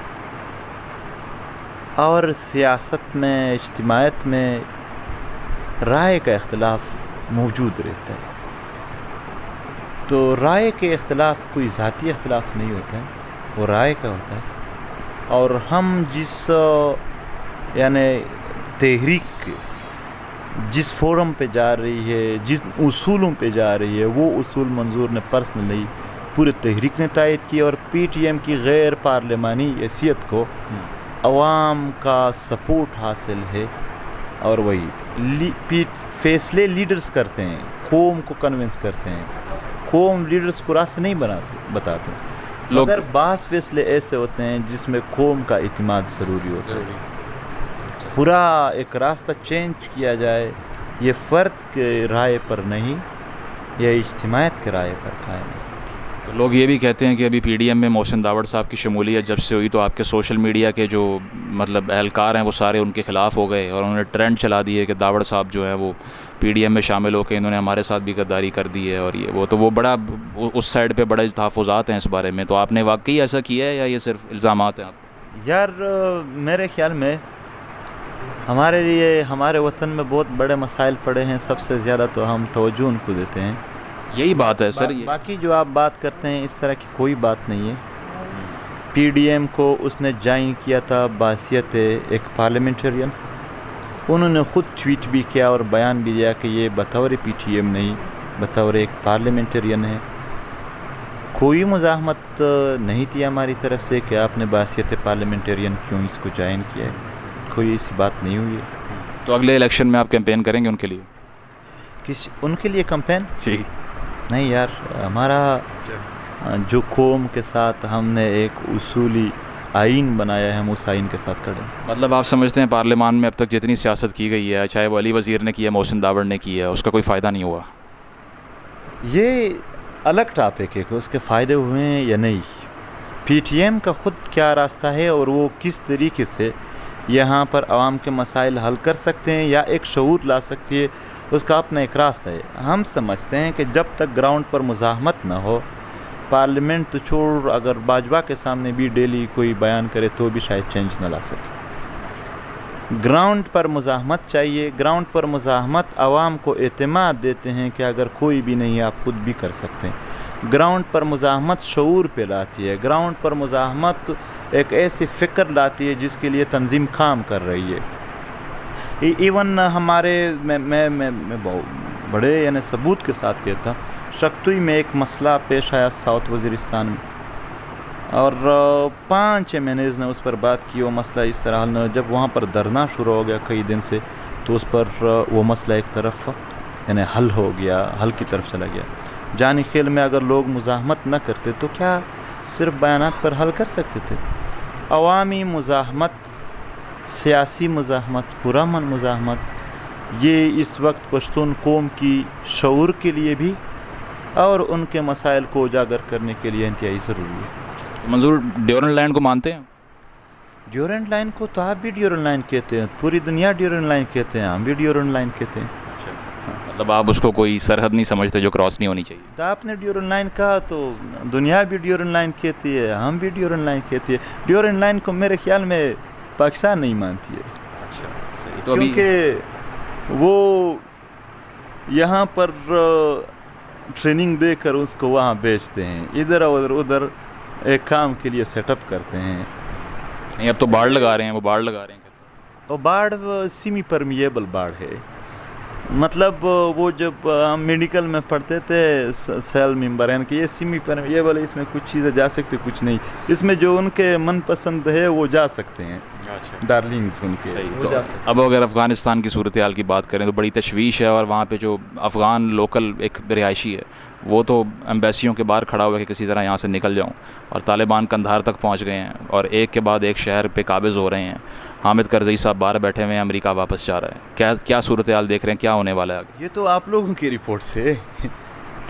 اور سیاست میں, اجتماعیت میں رائے کا اختلاف موجود رہتا ہے. تو رائے کے اختلاف کوئی ذاتی اختلاف نہیں ہوتا ہے, وہ رائے کا ہوتا ہے. اور ہم جس یعنی تحریک جس فورم پہ جا رہی ہے، جس اصولوں پہ جا رہی ہے، وہ اصول منظور نے پرسنلی پورے تحریک نے تائید کی، اور پی ٹی ایم کی غیر پارلیمانی حیثیت کو عوام کا سپورٹ حاصل ہے، اور وہی فیصلے لیڈرز کرتے ہیں، قوم کو کنونس کرتے ہیں، قوم لیڈرز کو راستہ نہیں بتاتے، مگر بعض فیصلے ایسے ہوتے ہیں جس میں قوم کا اعتماد ضروری ہوتا ہے۔ پورا ایک راستہ چینج کیا جائے، یہ فرد کے رائے پر نہیں، یہ اجتماعیت کے رائے پر قائم ہو سکتی ہے۔ تو لوگ یہ بھی کہتے ہیں کہ ابھی پی ڈی ایم میں محسن داوڑ صاحب کی شمولیت جب سے ہوئی تو آپ کے سوشل میڈیا کے جو مطلب اہلکار ہیں وہ سارے ان کے خلاف ہو گئے، اور انہوں نے ٹرینڈ چلا دی ہے کہ داوڑ صاحب جو ہیں وہ پی ڈی ایم میں شامل ہو کے انہوں نے ہمارے ساتھ بھی غداری کر دی ہے، اور یہ وہ تو وہ بڑا اس سائڈ پہ بڑے تحفظات ہیں اس بارے میں، تو آپ نے واقعی ایسا کیا ہے یا یہ صرف الزامات ہیں آپ؟ یار میرے خیال میں ہمارے لیے ہمارے وطن میں بہت بڑے مسائل پڑے ہیں، سب سے زیادہ تو ہم توجہ ان کو دیتے ہیں، یہی بات ہے سر۔ باقی جو آپ بات کرتے ہیں اس طرح کی کوئی بات نہیں ہے۔ پی ڈی ایم کو اس نے جوائن کیا تھا بحیثیت ایک پارلیمنٹرین، انہوں نے خود ٹویٹ بھی کیا اور بیان بھی دیا کہ یہ بطور پی ٹی ایم نہیں، بطور ایک پارلیمنٹرین ہے۔ کوئی مزاحمت نہیں تھی ہماری طرف سے کہ آپ نے بحیثیت پارلیمنٹرین کیوں اس کو جوائن کیا ہے، کوئی ایسی بات نہیں ہوئی ہے۔ تو اگلے الیکشن میں آپ کیمپین کریں گے ان کے لیے؟ ان کے لیے کمپین؟ جی نہیں یار، ہمارا جو قوم کے ساتھ ہم نے ایک اصولی آئین بنایا ہے، ہم اس آئین کے ساتھ کھڑے ہیں۔ مطلب آپ سمجھتے ہیں پارلیمان میں اب تک جتنی سیاست کی گئی ہے، چاہے وہ علی وزیر نے کی ہے، محسن داوڑ نے کی ہے، اس کا کوئی فائدہ نہیں ہوا؟ یہ الگ ٹاپک ہے کہ اس کے فائدے ہوئے ہیں یا نہیں۔ پی ٹی ایم کا خود کیا راستہ ہے اور وہ کس طریقے سے یہاں پر عوام کے مسائل حل کر سکتے ہیں یا ایک شعور لا سکتی ہے، اس کا اپنا ایک راستہ ہے۔ ہم سمجھتے ہیں کہ جب تک گراؤنڈ پر مزاحمت نہ ہو، پارلیمنٹ تو چھوڑ، اگر باجوہ کے سامنے بھی ڈیلی کوئی بیان کرے تو بھی شاید چینج نہ لا سکے۔ گراؤنڈ پر مزاحمت چاہیے، گراؤنڈ پر مزاحمت عوام کو اعتماد دیتے ہیں کہ اگر کوئی بھی نہیں آپ خود بھی کر سکتے ہیں۔ گراؤنڈ پر مزاحمت شعور پہ لاتی ہے، گراؤنڈ پر مزاحمت ایک ایسی فکر لاتی ہے جس کے لیے تنظیم کام کر رہی ہے۔ ایون ہمارے میں بڑے یعنی ثبوت کے ساتھ کہتا، شکتوئی میں ایک مسئلہ پیش آیا ساؤتھ وزیرستان میں، اور 5 MNAs نے اس پر بات کی، وہ مسئلہ اس طرح حل نہ، جب وہاں پر دھرنا شروع ہو گیا کئی دن سے تو اس پر وہ مسئلہ ایک طرف یعنی حل ہو گیا، حل کی طرف چلا گیا۔ جانی خیل میں اگر لوگ مزاحمت نہ کرتے تو کیا صرف بیانات پر حل کر سکتے تھے؟ عوامی مزاحمت، سیاسی مزاحمت، پرامن مزاحمت، یہ اس وقت پشتون قوم کی شعور کے لیے بھی اور ان کے مسائل کو اجاگر کرنے کے لیے انتہائی ضروری ہے۔ منظور ڈیورنٹ لائن کو مانتے ہیں؟ ڈیورنٹ لائن کو تو آپ بھی ڈیورنٹ لائن کہتے ہیں، پوری دنیا ڈیورنٹ لائن کہتے ہیں، ہم بھی ڈیورنٹ لائن کہتے ہیں۔ مطلب آپ اس کو کوئی سرحد نہیں سمجھتے جو کراس نہیں ہونی چاہیے؟ تو آپ نے ڈیورنٹ لائن کہا تو دنیا بھی ڈیورنٹ لائن کہتی ہے، ہم بھی ڈیورنٹ لائن کہتی ہے۔ ڈیورنٹ لائن کو میرے خیال میں پاکستان نہیں مانتی ہے، کیونکہ وہ یہاں پر ٹریننگ دے کر اس کو وہاں بیچتے ہیں، ادھر ادھر ایک کام کے لیے سیٹ اپ کرتے ہیں۔ نہیں اب تو باڑ لگا رہے ہیں، وہ باڑ لگا رہے ہیں۔ اور باڑ سیمی پرمیبل باڑ ہے، مطلب وہ جب ہم میڈیکل میں پڑھتے تھے سیل ممبر ہیں کہ یہ سیمی پرمیبل ہے، اس میں کچھ چیزیں جا سکتی کچھ نہیں، اس میں جو ان کے من پسند ہے وہ جا سکتے ہیں، ڈارلنگز ان کے وہ جا سکتے ہیں۔ اب اگر افغانستان کی صورتحال کی بات کریں تو بڑی تشویش ہے، اور وہاں پہ جو افغان لوکل ایک رہائشی ہے وہ تو ایمبیسیوں کے باہر کھڑا ہوا ہے کہ کسی طرح یہاں سے نکل جاؤں، اور طالبان قندھار تک پہنچ گئے ہیں اور ایک کے بعد ایک شہر پہ قابض ہو رہے ہیں۔ حامد کرزئی صاحب باہر بیٹھے ہوئے ہیں، امریکہ واپس جا رہا ہے، کیا صورتحال دیکھ رہے ہیں، کیا ہونے والا ہے آگے؟ یہ تو آپ لوگوں کی رپورٹ سے،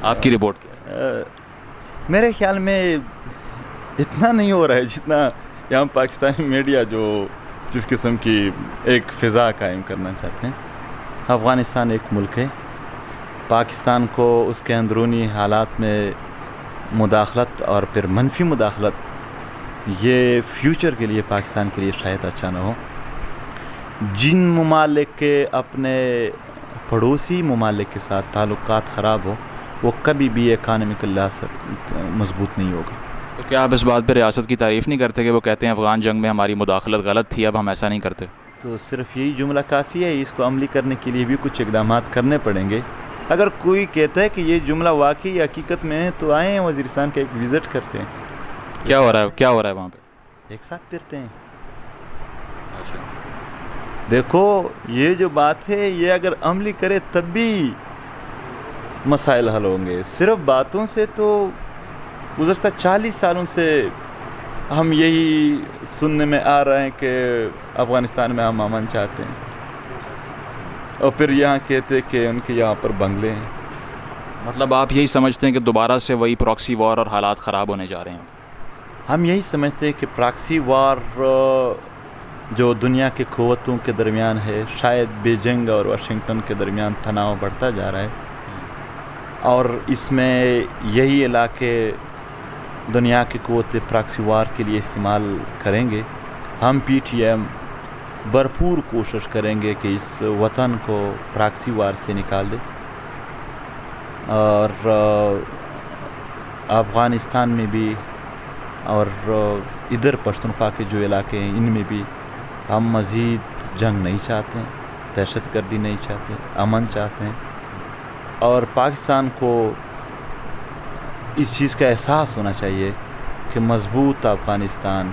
آپ کی رپورٹ کیا ہے؟ میرے خیال میں اتنا نہیں ہو رہا ہے جتنا یہاں پاکستانی میڈیا جو جس قسم کی ایک فضا قائم کرنا چاہتے ہیں۔ افغانستان ایک ملک ہے، پاکستان کو اس کے اندرونی حالات میں مداخلت اور پھر منفی مداخلت یہ فیوچر کے لیے پاکستان کے لیے شاید اچھا نہ ہو۔ جن ممالک کے اپنے پڑوسی ممالک کے ساتھ تعلقات خراب ہو وہ کبھی بھی اکانومیکل لحاظ مضبوط نہیں ہوگا۔ تو کیا آپ اس بات پہ ریاست کی تعریف نہیں کرتے کہ وہ کہتے ہیں افغان جنگ میں ہماری مداخلت غلط تھی، اب ہم ایسا نہیں کرتے؟ تو صرف یہی جملہ کافی ہے، اس کو عملی کرنے کے لیے بھی کچھ اقدامات کرنے پڑیں گے. اگر کوئی کہتا ہے کہ یہ جملہ واقعی حقیقت میں ہے تو آئیں وزیرستان کا ایک وزٹ کرتے ہیں. کیا ہو رہا ہے وہاں پہ؟ ایک ساتھ پھرتے ہیں. اچھا، دیکھو یہ جو بات ہے یہ اگر عملی کرے تب بھی مسائل حل ہوں گے. صرف باتوں سے تو گزشتہ 40 سالوں سے ہم یہی سننے میں آ رہے ہیں کہ افغانستان میں ہم امن چاہتے ہیں، اور پھر یہاں کہتے کہ ان کے یہاں پر بنگلے ہیں. مطلب آپ یہی سمجھتے ہیں کہ دوبارہ سے وہی پراکسی وار اور حالات خراب ہونے جا رہے ہیں؟ ہم یہی سمجھتے ہیں کہ پراکسی وار جو دنیا کے قوتوں کے درمیان ہے، شاید بیجنگ اور واشنگٹن کے درمیان تناؤ بڑھتا جا رہا ہے، اور اس میں یہی علاقے دنیا کی قوت پراکسی وار کے لیے استعمال کریں گے. ہم پی ٹی ایم بھرپور کوشش کریں گے کہ اس وطن کو پراکسی وار سے نکال دے، اور افغانستان میں بھی اور ادھر پشتونخوا کے جو علاقے ہیں ان میں بھی ہم مزید جنگ نہیں چاہتے ہیں، دہشت گردی نہیں چاہتے، امن چاہتے ہیں. اور پاکستان کو اس چیز کا احساس ہونا چاہیے کہ مضبوط افغانستان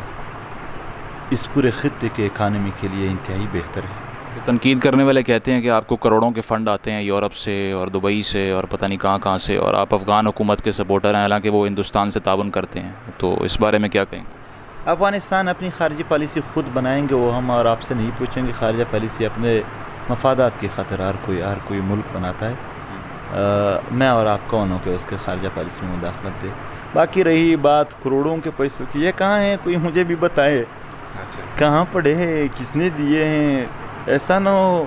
اس پورے خطے کے اکانومی کے لیے انتہائی بہتر ہے. تنقید کرنے والے کہتے ہیں کہ آپ کو کروڑوں کے فنڈ آتے ہیں یورپ سے اور دبئی سے اور پتہ نہیں کہاں سے، اور آپ افغان حکومت کے سپورٹر ہیں، حالانکہ وہ ہندوستان سے تعاون کرتے ہیں. تو اس بارے میں کیا کہیں گے؟ افغانستان اپنی خارجی پالیسی خود بنائیں گے، وہ ہم اور آپ سے نہیں پوچھیں گے. خارجہ پالیسی اپنے مفادات کی خاطر ہر کوئی ملک بناتا ہے. میں اور آپ کون ہو کہ اس کے خارجہ پالیسی میں مداخلت دے. باقی رہی بات کروڑوں کے پیسوں کی، یہ کہاں ہیں؟ کوئی مجھے بھی بتائے کہاں پڑے ہیں، کس نے دیے ہیں. ایسا نہ ہو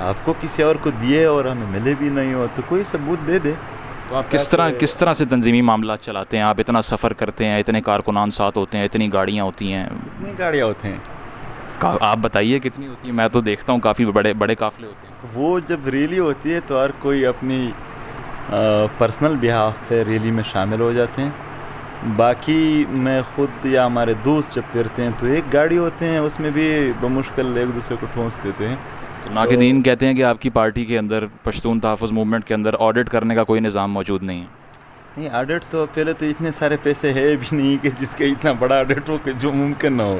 آپ کو کسی اور کو دیے اور ہمیں ملے بھی نہیں ہو، تو کوئی ثبوت دے دے. تو آپ کس طرح سے تنظیمی معاملات چلاتے ہیں؟ آپ اتنا سفر کرتے ہیں، اتنے کارکنان ساتھ ہوتے ہیں، اتنی گاڑیاں ہوتی ہیں. کتنی گاڑیاں ہوتے ہیں؟ آپ بتائیے کتنی ہوتی ہیں؟ میں تو دیکھتا ہوں کافی بڑے قافلے ہوتے ہیں. وہ جب ریلی ہوتی ہے تو ہر کوئی اپنی پرسنل بہاف پہ ریلی میں شامل ہو جاتے ہیں. باقی میں خود یا ہمارے دوست جب پھرتے ہیں تو ایک گاڑی ہوتے ہیں، اس میں بھی بمشکل ایک دوسرے کو ٹھونس دیتے ہیں. تو ناقدین کہتے ہیں کہ آپ کی پارٹی کے اندر پشتون تحفظ موومنٹ کے اندر آڈٹ کرنے کا کوئی نظام موجود نہیں ہے. نہیں، آڈٹ تو پہلے تو اتنے سارے پیسے ہے بھی نہیں کہ جس کا اتنا بڑا آڈٹ ہو کہ جو ممکن نہ ہو.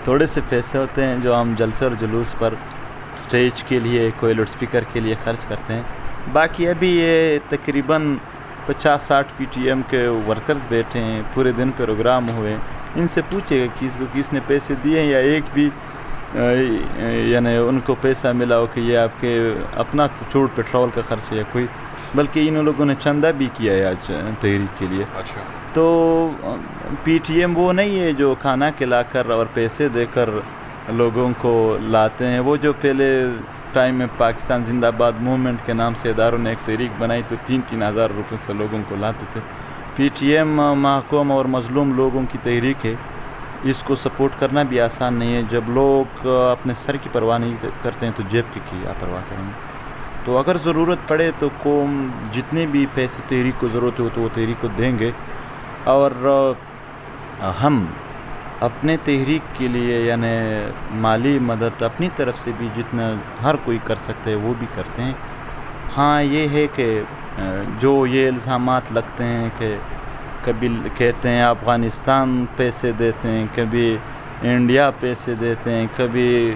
تھوڑے سے پیسے ہوتے ہیں جو ہم جلسے اور جلوس پر اسٹیج کے لیے، کوئی لاؤڈ اسپیکر کے لیے خرچ کرتے ہیں. باقی ابھی یہ تقریباً 50-60 پی ٹی ایم کے ورکرز بیٹھے ہیں، پورے دن پروگرام ہوئے. ان سے پوچھے گا کس کو کس نے پیسے دیے ہیں، یا ایک بھی یعنی ان کو پیسہ ملا ہو کہ یہ آپ کے اپنا چھوٹ پیٹرول کا خرچ ہے یا کوئی، بلکہ ان لوگوں نے چندہ بھی کیا ہے آج تحریک کے لیے. اچھا، تو پی ٹی ایم وہ نہیں ہے جو کھانا کھلا کر اور پیسے دے کر لوگوں کو لاتے ہیں. وہ جو پہلے ٹائم میں پاکستان زندہ آباد موومنٹ کے نام سے اداروں نے ایک تحریک بنائی تو 3-3 ہزار روپے سے لوگوں کو لاتے تھے. پی ٹی ایم محکوم اور مظلوم لوگوں کی تحریک ہے، اس کو سپورٹ کرنا بھی آسان نہیں ہے. جب لوگ اپنے سر کی پرواہ نہیں کرتے ہیں تو جیب کی کیا پرواہ کریں گے. تو اگر ضرورت پڑے تو قوم جتنے بھی پیسے تحریک کو ضرورت ہو تو وہ تحریک کو دیں گے. اور ہم اپنے تحریک کے لیے یعنی مالی مدد اپنی طرف سے بھی جتنا ہر کوئی کر سکتا ہے وہ بھی کرتے ہیں. ہاں یہ ہے کہ جو یہ الزامات لگتے ہیں کہ کبھی کہتے ہیں افغانستان پیسے دیتے ہیں، کبھی انڈیا پیسے دیتے ہیں، کبھی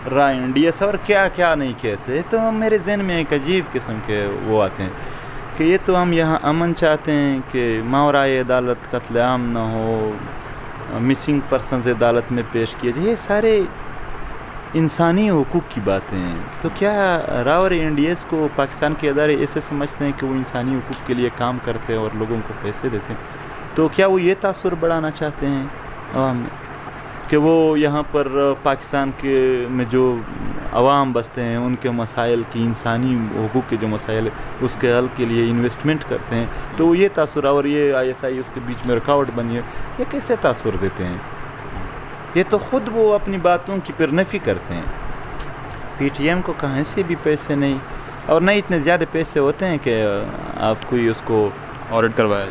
انڈیا سے اور کیا کیا نہیں کہتے، تو میرے ذہن میں ایک عجیب قسم کے وہ آتے ہیں کہ یہ تو ہم یہاں امن چاہتے ہیں کہ ماورائے عدالت قتل عام نہ ہو، مسنگ پرسنز عدالت میں پیش کیے جائے. یہ سارے انسانی حقوق کی باتیں ہیں. تو کیا راور انڈیز کو پاکستان کے ادارے ایسے سمجھتے ہیں کہ وہ انسانی حقوق کے لیے کام کرتے ہیں اور لوگوں کو پیسے دیتے ہیں؟ تو کیا وہ یہ تاثر بڑھانا چاہتے ہیں عوام میں کہ وہ یہاں پر پاکستان کے میں جو عوام بستے ہیں ان کے مسائل کی، انسانی حقوق کے جو مسائل ہیں اس کے حل کے لیے انویسٹمنٹ کرتے ہیں؟ تو وہ یہ تاثر اور یہ آئی ایس آئی اس کے بیچ میں رکاوٹ بنی ہے، یہ کیسے تاثر دیتے ہیں؟ یہ تو خود وہ اپنی باتوں کی پھر نفی کرتے ہیں. پی ٹی ایم کو کہیں سے بھی پیسے نہیں، اور نہ اتنے زیادہ پیسے ہوتے ہیں کہ آپ کوئی اس کو آڈٹ کروایا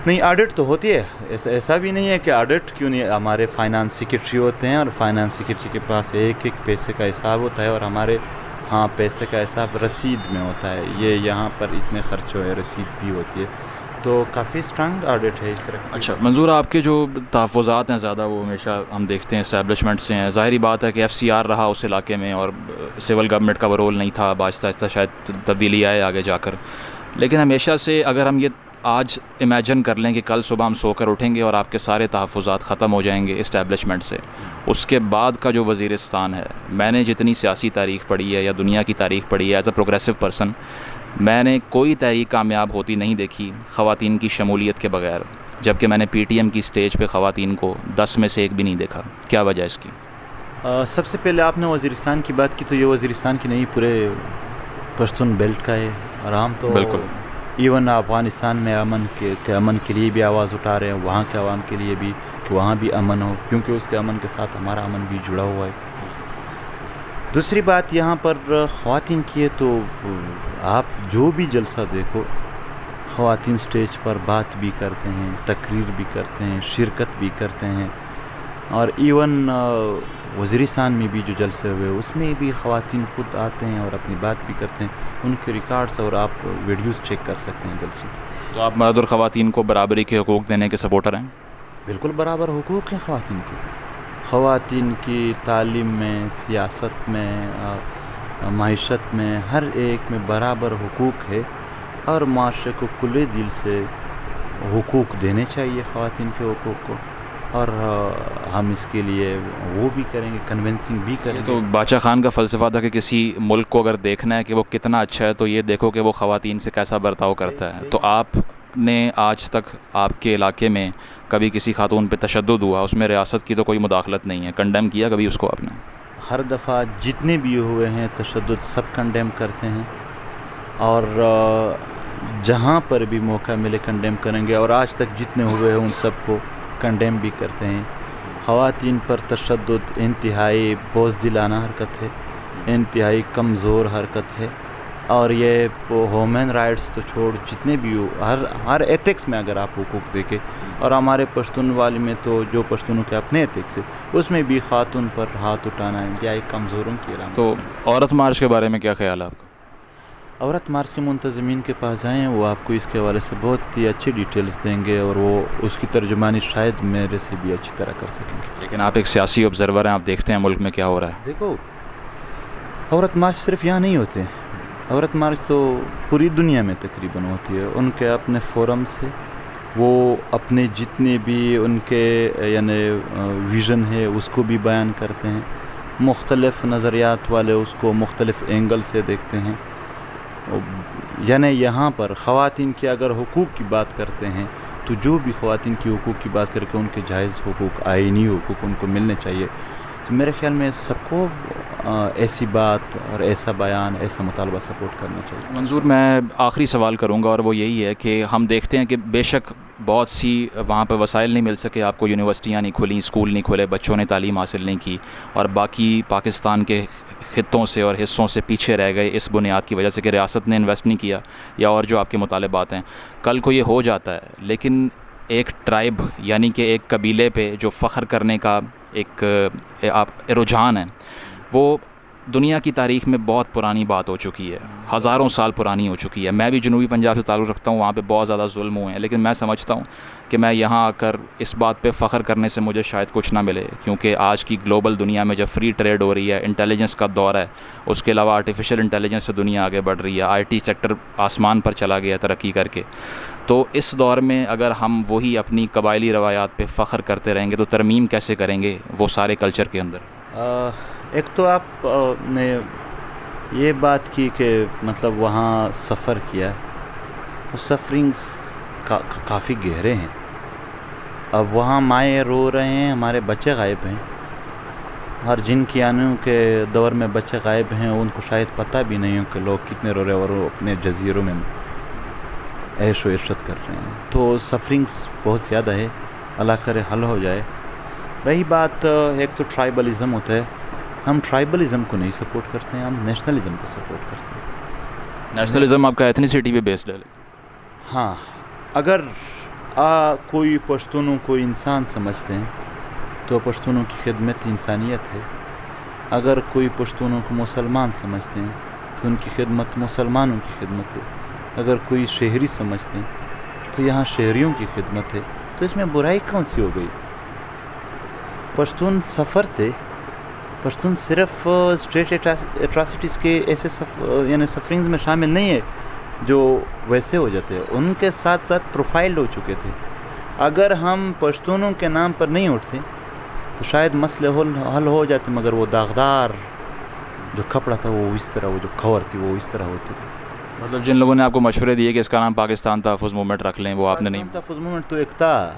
نہیں آڈٹ تو ہوتی ہے, ایسا بھی نہیں ہے کہ آڈٹ کیوں نہیں. ہمارے فائنانس سیکریٹری ہوتے ہیں اور فائنانس سیکریٹری کے پاس ایک ایک پیسے کا حساب ہوتا ہے, اور ہمارے ہاں پیسے کا حساب رسید میں ہوتا ہے. یہ یہاں پر اتنے خرچ ہوئے رسید بھی ہوتی ہے, تو کافی اسٹرانگ آڈٹ ہے اس طرح. اچھا منظور, آپ کے جو تحفظات ہیں زیادہ وہ ہمیشہ ہم دیکھتے ہیں اسٹیبلشمنٹ سے ہیں. ظاہری بات ہے کہ ایف سی آر رہا اس علاقے میں اور سول گورنمنٹ کا وہ رول نہیں تھا, آہستہ آہستہ شاید تبدیلی آئے آگے جا کر. لیکن ہمیشہ سے اگر ہم یہ آج امیجن کر لیں کہ کل صبح ہم سو کر اٹھیں گے اور آپ کے سارے تحفظات ختم ہو جائیں گے اسٹیبلشمنٹ سے, اس کے بعد کا جو وزیرستان ہے, میں نے جتنی سیاسی تاریخ پڑھی ہے یا دنیا کی تاریخ پڑھی ہے ایز اے پروگریسو پرسن, میں نے کوئی تحریک کامیاب ہوتی نہیں دیکھی خواتین کی شمولیت کے بغیر, جبکہ میں نے پی ٹی ایم کی سٹیج پہ خواتین کو 10 میں سے 1 بھی نہیں دیکھا. کیا وجہ اس کی؟ سب سے پہلے آپ نے وزیرستان کی بات کی, تو یہ وزیرستان کی نہیں پورے پشتون بیلٹ کا ہے, اور ہم تو بالکل ایون افغانستان میں امن کے لیے بھی آواز اٹھا رہے ہیں, وہاں کے عوام کے لیے بھی کہ وہاں بھی امن ہو, کیونکہ اس کے امن کے ساتھ ہمارا امن بھی جڑا ہوا ہے. دوسری بات یہاں پر خواتین کی ہے, تو آپ جو بھی جلسہ دیکھو خواتین سٹیج پر بات بھی کرتے ہیں, تقریر بھی کرتے ہیں, شرکت بھی کرتے ہیں. اور ایون وزیرستان میں بھی جو جلسے ہوئے اس میں بھی خواتین خود آتے ہیں اور اپنی بات بھی کرتے ہیں, ان کے ریکارڈز اور آپ ویڈیوز چیک کر سکتے ہیں جلسوں کے. تو آپ مرد اور خواتین کو برابری کے حقوق دینے کے سپورٹر ہیں؟ بالکل برابر حقوق ہیں خواتین کے. خواتین کی تعلیم میں, سیاست میں, معیشت میں, ہر ایک میں برابر حقوق ہے, اور معاشرے کو کھلے دل سے حقوق دینے چاہیے خواتین کے حقوق کو, اور ہم اس کے لیے وہ بھی کریں گے, کنونسنگ بھی کریں گے. تو باچا خان کا فلسفہ تھا کہ کسی ملک کو اگر دیکھنا ہے کہ وہ کتنا اچھا ہے تو یہ دیکھو کہ وہ خواتین سے کیسا برتاؤ کرتا ہے. تو آپ نے آج تک آپ کے علاقے میں کبھی کسی خاتون پہ تشدد ہوا, اس میں ریاست کی تو کوئی مداخلت نہیں ہے, کنڈیم کیا کبھی اس کو آپ نے؟ ہر دفعہ جتنے بھی ہوئے ہیں تشدد سب کنڈیم کرتے ہیں, اور جہاں پر بھی موقع ملے کنڈیم کریں گے, اور آج تک جتنے ہوئے ہیں ان سب کو کنڈیم بھی کرتے ہیں. خواتین پر تشدد انتہائی بزدلانہ حرکت ہے, انتہائی کمزور حرکت ہے, اور یہ ہیومن رائٹس تو چھوڑ جتنے بھی ہو ہر ایتھکس میں اگر آپ حقوق دیکھیں, اور ہمارے پشتون والی میں تو جو پشتونوں کے اپنے ایتھکس ہے اس میں بھی خاتون پر ہاتھ اٹھانا انتہائی کمزوروں کی علامت. تو عورت مارچ کے بارے میں کیا خیال ہے آپ کا؟ عورت مارچ کے منتظمین کے پاس جائیں, وہ آپ کو اس کے حوالے سے بہت ہی اچھی ڈیٹیلز دیں گے, اور وہ اس کی ترجمانی شاید میرے سے بھی اچھی طرح کر سکیں گے. لیکن آپ ایک سیاسی آبزرور ہیں, آپ دیکھتے ہیں ملک میں کیا ہو رہا ہے. دیکھو, عورت مارچ صرف یہاں نہیں ہوتے, عورت مارچ تو پوری دنیا میں تقریباً ہوتی ہے. ان کے اپنے فورمز ہے, وہ اپنے جتنے بھی ان کے یعنی ویژن ہے اس کو بھی بیان کرتے ہیں, مختلف نظریات والے اس کو مختلف اینگل سے دیکھتے ہیں. یعنی یہاں پر خواتین کے اگر حقوق کی بات کرتے ہیں تو جو بھی خواتین کی حقوق کی بات کر کے ان کے جائز حقوق, آئینی حقوق ان کو ملنے چاہیے. تو میرے خیال میں سب کو ایسی بات اور ایسا بیان, ایسا مطالبہ سپورٹ کرنا چاہیے. منظور, میں آخری سوال کروں گا, اور وہ یہی ہے کہ ہم دیکھتے ہیں کہ بے شک بہت سی وہاں پہ وسائل نہیں مل سکے آپ کو, یونیورسٹیاں نہیں کھلیں, اسکول نہیں کھلے, بچوں نے تعلیم حاصل نہیں کی, اور باقی پاکستان کے خطوں سے اور حصوں سے پیچھے رہ گئے اس بنیاد کی وجہ سے کہ ریاست نے انویسٹ نہیں کیا, یا اور جو آپ کے مطالبات ہیں. کل کو یہ ہو جاتا ہے, لیکن ایک ٹرائب یعنی کہ ایک قبیلے پہ جو فخر کرنے کا ایک رجحان ہے, وہ دنیا کی تاریخ میں بہت پرانی بات ہو چکی ہے, ہزاروں سال پرانی ہو چکی ہے. میں بھی جنوبی پنجاب سے تعلق رکھتا ہوں, وہاں پہ بہت زیادہ ظلم ہوئے ہیں, لیکن میں سمجھتا ہوں کہ میں یہاں آ کر اس بات پہ فخر کرنے سے مجھے شاید کچھ نہ ملے, کیونکہ آج کی گلوبل دنیا میں جب فری ٹریڈ ہو رہی ہے, انٹیلیجنس کا دور ہے, اس کے علاوہ آرٹیفیشل انٹیلیجنس سے دنیا آگے بڑھ رہی ہے, آئی ٹی سیکٹر آسمان پر چلا گیا ترقی کر کے, تو اس دور میں اگر ہم وہی اپنی قبائلی روایات پہ فخر کرتے رہیں گے تو ترمیم کیسے کریں گے وہ سارے کلچر کے اندر؟ ایک تو آپ نے یہ بات کی کہ مطلب وہاں سفر کیا, وہ سفرنگس کافی گہرے ہیں. اب وہاں مائیں رو رہے ہیں, ہمارے بچے غائب ہیں, اور جن کی آنوں کے دور میں بچے غائب ہیں ان کو شاید پتہ بھی نہیں ہو کہ لوگ کتنے رو رہے ہیں, اور وہ اپنے جزیروں میں عیش و عشرت کر رہے ہیں. تو سفرنگس بہت زیادہ ہے, اللہ کرے حل ہو جائے. رہی بات, ایک تو ٹرائبلزم ہوتا ہے, ہم ٹرائبلزم کو نہیں سپورٹ کرتے ہیں, ہم نیشنلزم کو سپورٹ کرتے ہیں. نیشنلزم آپ کا ایتھنیسٹی پہ بیسڈ ہے؟ ہاں, اگر کوئی پشتونوں کو انسان سمجھتے ہیں تو پشتونوں کی خدمت انسانیت ہے. اگر کوئی پشتونوں کو مسلمان سمجھتے ہیں تو ان کی خدمت مسلمانوں کی خدمت ہے. اگر کوئی شہری سمجھتے ہیں تو یہاں شہریوں کی خدمت ہے. تو اس میں برائی کون سی ہو گئی؟ پشتون سفر تھے. پشتون صرف اسٹیٹ اٹراسٹیز کے ایسے یعنی سفرنگز میں شامل نہیں ہے جو ویسے ہو جاتے ہیں. ان کے ساتھ ساتھ پروفائلڈ ہو چکے تھے. اگر ہم پشتونوں کے نام پر نہیں اٹھتے تو شاید مسئلے حل ہو جاتے، مگر وہ داغدار جو کپڑا تھا وہ اس طرح، وہ جو کور تھی وہ اس طرح ہوتی تھی. مطلب جن لوگوں نے آپ کو مشورے دیے کہ اس کا نام پاکستان تحفظ موومنٹ رکھ لیں، وہ آپ نے نہیں؟ پاکستان تحفظ موومنٹ تو ایک تھا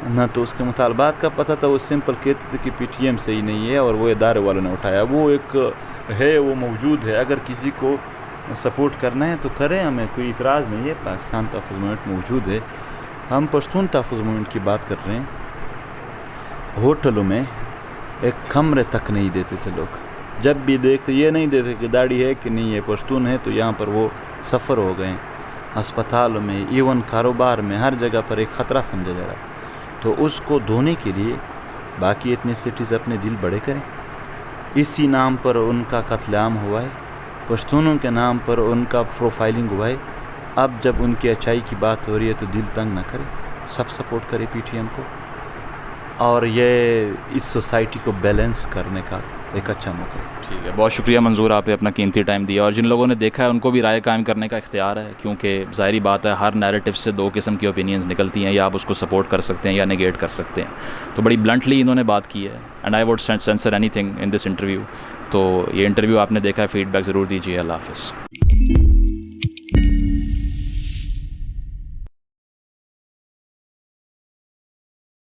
نہ، تو اس کے مطالبات کا پتہ تھا. وہ سمپل کہتے تھے کہ پی ٹی ایم صحیح نہیں ہے اور وہ ادارے والوں نے اٹھایا. وہ ایک ہے، وہ موجود ہے. اگر کسی کو سپورٹ کرنا ہے تو کریں، ہمیں کوئی اعتراض نہیں ہے. پاکستان تحفظ موومنٹ موجود ہے. ہم پشتون تحفظ موومنٹ کی بات کر رہے ہیں. ہوٹلوں میں ایک کمرے تک نہیں دیتے تھے لوگ. جب بھی دیکھتے یہ نہیں دیتے کہ داڑھی ہے کہ نہیں ہے، پشتون ہے، تو یہاں پر وہ سفر ہو گئے. ہسپتالوں میں، ایون کاروبار میں، ہر جگہ پر ایک خطرہ سمجھا جا رہا ہے. تو اس کو دھونے کے لیے باقی ایتھنیسٹیز اپنے دل بڑے کریں. اسی نام پر ان کا قتل عام ہوا ہے، پشتونوں کے نام پر ان کا پروفائلنگ ہوا ہے. اب جب ان کی اچھائی کی بات ہو رہی ہے تو دل تنگ نہ کرے، سب سپورٹ کرے پی ٹی ایم کو. اور یہ اس سوسائٹی کو بیلنس کرنے کا ایک اچھا موقع ہے. ٹھیک ہے، بہت شکریہ منظور، آپ نے اپنا قیمتی ٹائم دیا. اور جن لوگوں نے دیکھا ہے ان کو بھی رائے قائم کرنے کا اختیار ہے، کیونکہ ظاہری بات ہے ہر نیریٹو سے دو قسم کی اوپینینز نکلتی ہیں، یا آپ اس کو سپورٹ کر سکتے ہیں یا نیگیٹ کر سکتے ہیں. تو بڑی بلنٹلی انہوں نے بات کی ہے، and I would censor anything in this interview. تو یہ انٹرویو آپ نے دیکھا ہے، فیڈ بیک ضرور دیجیے. اللہ حافظ.